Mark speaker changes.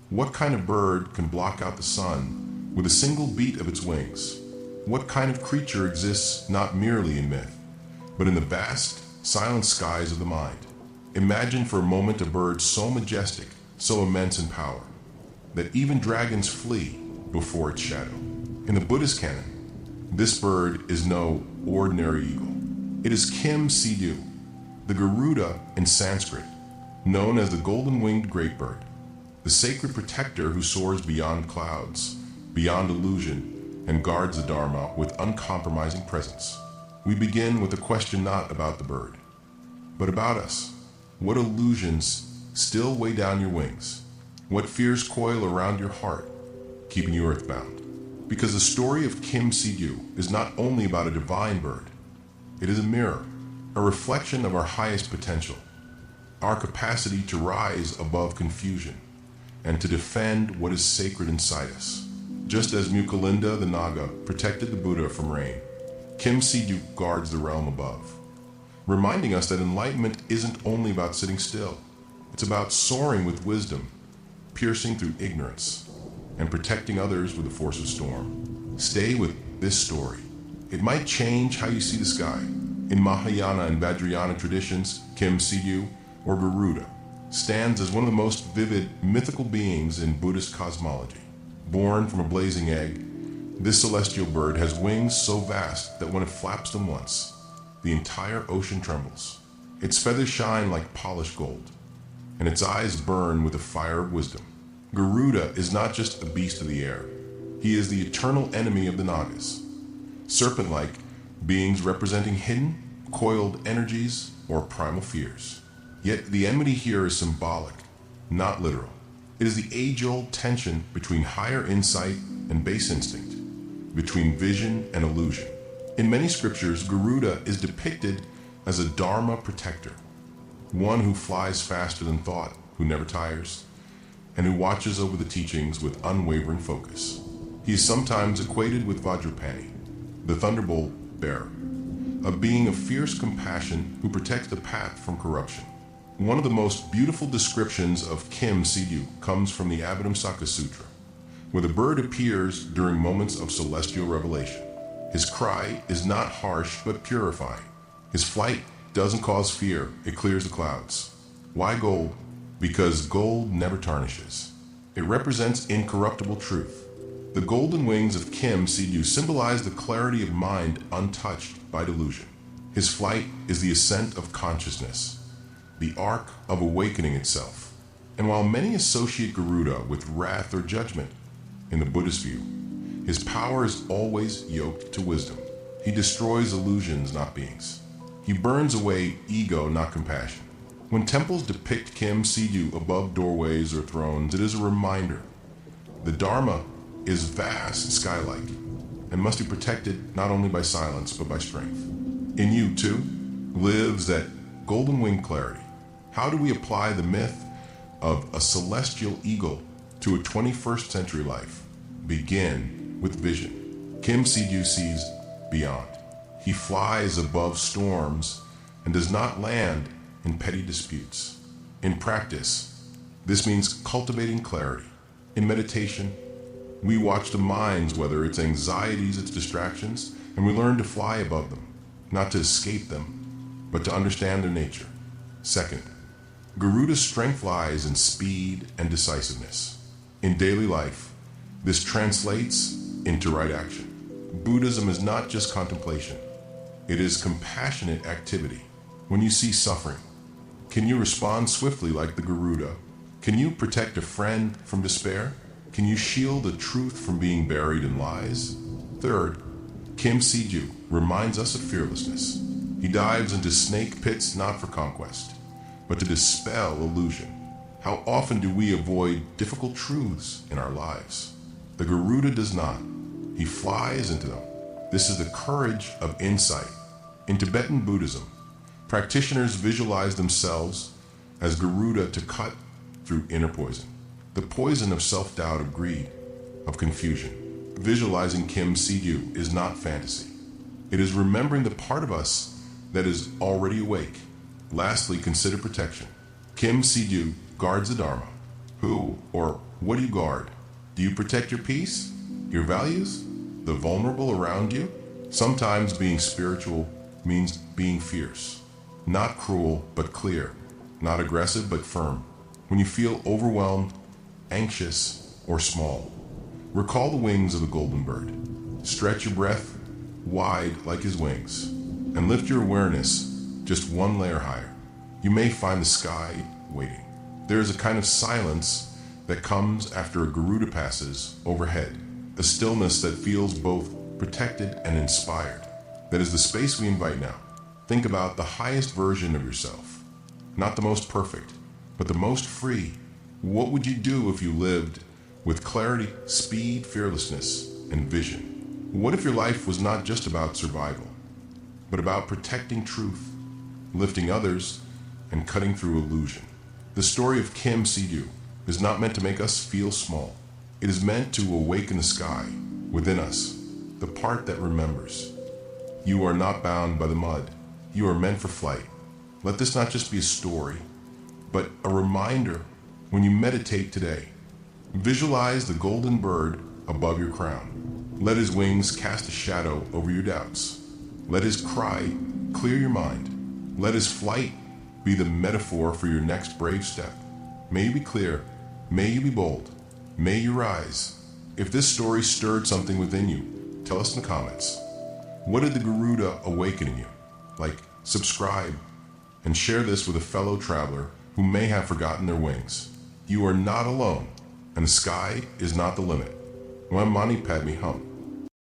Speaker 1: What kind of bird can block out the sun with a single beat of its wings? What kind of creature exists not merely in myth, but in the vast, silent skies of the mind? Imagine for a moment a bird so majestic, so immense in power, that even dragons flee before its shadow. In the Buddhist canon, this bird is no ordinary eagle. It is Kim Sidhu, the Garuda in Sanskrit, known as the golden-winged great bird, the sacred protector who soars beyond clouds, beyond illusion, and guards the Dharma with uncompromising presence. We begin with a question not about the bird, but about us. What illusions still weigh down your wings? What fears coil around your heart, keeping you earthbound? Because the story of Kim Sidhu is not only about a divine bird, it is a mirror, a reflection of our highest potential, our capacity to rise above confusion and to defend what is sacred inside us. Just as Mukalinda the Naga protected the Buddha from rain, Kim Sidhu guards the realm above, reminding us that enlightenment isn't only about sitting still. It's about soaring with wisdom, piercing through ignorance, and protecting others with the force of storm. Stay with this story. It might change how you see the sky. In Mahayana and Vajrayana traditions, Kim Sidhu, or Garuda, stands as one of the most vivid mythical beings in Buddhist cosmology. Born from a blazing egg, this celestial bird has wings so vast that when it flaps them once, the entire ocean trembles. Its feathers shine like polished gold, and its eyes burn with the fire of wisdom. Garuda is not just a beast of the air. He is the eternal enemy of the Nagas, serpent-like beings representing hidden, coiled energies or primal fears. Yet the enmity here is symbolic, not literal. It is the age-old tension between higher insight and base instinct, between vision and illusion. In many scriptures, Garuda is depicted as a Dharma protector, one who flies faster than thought, who never tires, and who watches over the teachings with unwavering focus. He is sometimes equated with Vajrapani, the thunderbolt bearer, a being of fierce compassion who protects the path from corruption. One of the most beautiful descriptions of Kim Sidhu comes from the Abhidhamsaka Sutra, where the bird appears during moments of celestial revelation. His cry is not harsh but purifying. His flight doesn't cause fear, it clears the clouds. Why gold? Because gold never tarnishes. It represents incorruptible truth. The golden wings of Kim Sidhu symbolize the clarity of mind untouched by delusion. His flight is the ascent of consciousness, the arc of awakening itself. And while many associate Garuda with wrath or judgment, in the Buddhist view, his power is always yoked to wisdom. He destroys illusions, not beings. He burns away ego, not compassion. When temples depict Kim Sidhu above doorways or thrones, it is a reminder. The Dharma is vast, sky-like, and must be protected not only by silence, but by strength. In you, too, lives that golden-winged clarity. How do we apply the myth of a celestial eagle to a 21st century life? Begin with vision. Kim Sidhu sees beyond. He flies above storms and does not land in petty disputes. In practice, this means cultivating clarity. In meditation, we watch the minds, whether its anxieties, its distractions, and we learn to fly above them, not to escape them, but to understand their nature. Second, Garuda's strength lies in speed and decisiveness. In daily life, this translates into right action. Buddhism is not just contemplation. It is compassionate activity. When you see suffering, can you respond swiftly like the Garuda? Can you protect a friend from despair? Can you shield the truth from being buried in lies? Third, Kim Sidhu reminds us of fearlessness. He dives into snake pits not for conquest, but to dispel illusion. How often do we avoid difficult truths in our lives? The Garuda does not. He flies into them. This is the courage of insight. In Tibetan Buddhism, practitioners visualize themselves as Garuda to cut through inner poison. The poison of self-doubt, of greed, of confusion. Visualizing Kim Sidhu is not fantasy. It is remembering the part of us that is already awake. Lastly, consider protection. Kim Sidhu guards the Dharma. Who or What do you guard? Do you protect your peace? Your values? The vulnerable around you? Sometimes being spiritual means being fierce. Not cruel, but clear. Not aggressive, but firm. When you feel overwhelmed, anxious, or small, recall the wings of the golden bird. Stretch your breath wide like his wings, and lift your awareness just one layer higher. You may find the sky waiting. There is a kind of silence that comes after a Garuda passes overhead, a stillness that feels both protected and inspired. That is the space we invite now. Think about the highest version of yourself, not the most perfect, but the most free. What would you do if you lived with clarity, speed, fearlessness, and vision? What if your life was not just about survival, but about protecting truth, lifting others, and cutting through illusion? The story of Kim Si-du is not meant to make us feel small. It is meant to awaken the sky within us, the part that remembers. You are not bound by the mud. You are meant for flight. Let this not just be a story, but a reminder when you meditate today. Visualize the golden bird above your crown. Let his wings cast a shadow over your doubts. Let his cry clear your mind. Let his flight be the metaphor for your next brave step. May you be clear. May you be bold. May you rise. If this story stirred something within you, tell us in the comments. What did the Garuda awaken in you? Like, subscribe, and share this with a fellow traveler who may have forgotten their wings. You are not alone, and the sky is not the limit. Mani Padme Hum.